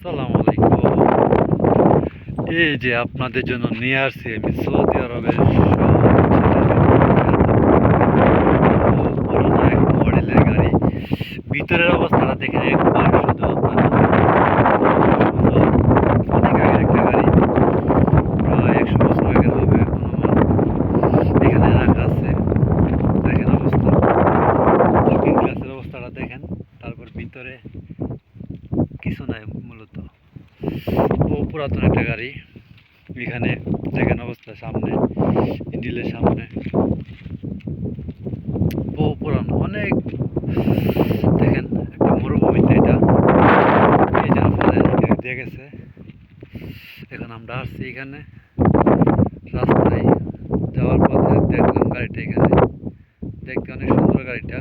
আসসালামু আলাইকুম। এই যে আপনাদের জন্য নিয়ে আসছি আমি সৌদি আরবের পুরোনো এক মডেলের গাড়ি। ভিতরের অবস্থাটা দেখেন একবার শুধু আপনারা সুন্দর। অনেক আগের একটা গাড়ি, প্রায় 100 বছর আগের হবে অনুমান। এখানে রাখা আছে, দেখেন অবস্থা, লুকিং গ্লাসের অবস্থাটা দেখেন। তারপর ভিতরে কিছু নাই মূলত, পুরাতন একটা গাড়ি। এখানে দেখেন অবস্থা, সামনে ইঞ্জিলের সামনে বহু পুরানো, অনেক। দেখেন একটা মরুভূমিতে এটা, এই যেন ফাদের দিয়ে গেছে। এখন আমরা আসছি এখানে রাস্তায় যাওয়ার পথে দেখলাম গাড়িটা এখানে, দেখতে অনেক সুন্দর গাড়িটা।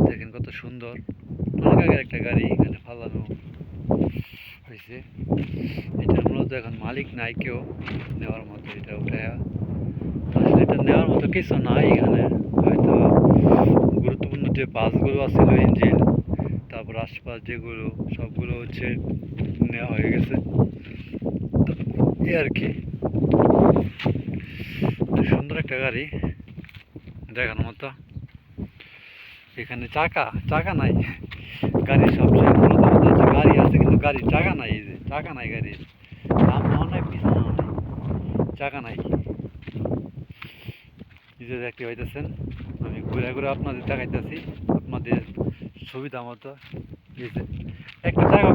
দেখেন কত সুন্দর, অনেক আগের একটা গাড়ি এখানে ফালানো হয়েছে। এটা মূলত এখন মালিক নাই কেউ নেওয়ার মতো, এটা উঠায়া। আসলে এটা নেওয়ার মতো কিছু নাই এখানে, হয়তো গুরুত্বপূর্ণ যে বাসগুলো আছিল ইঞ্জিন, তারপর আশপাশ যেগুলো সবগুলো হচ্ছে নেওয়া হয়ে গেছে, এই আর কি। সুন্দর একটা গাড়ি দেখার মতো। এখানে চাকা চাকা নাই, গাড়ির সবচেয়ে মূলত কথা হচ্ছে গাড়ি আছে কিন্তু গাড়ির চাকা নাই। এই যে চাকা নাই গাড়ির, সামনেও নাই পিছনেও নাই, চাকা নাই। এই যে দেখতে পাইতেছেন, আমি ঘুরে ঘুরে আপনাদের দেখাইতেছি আপনাদের সুবিধা মতো। এই যে একটা জায়গা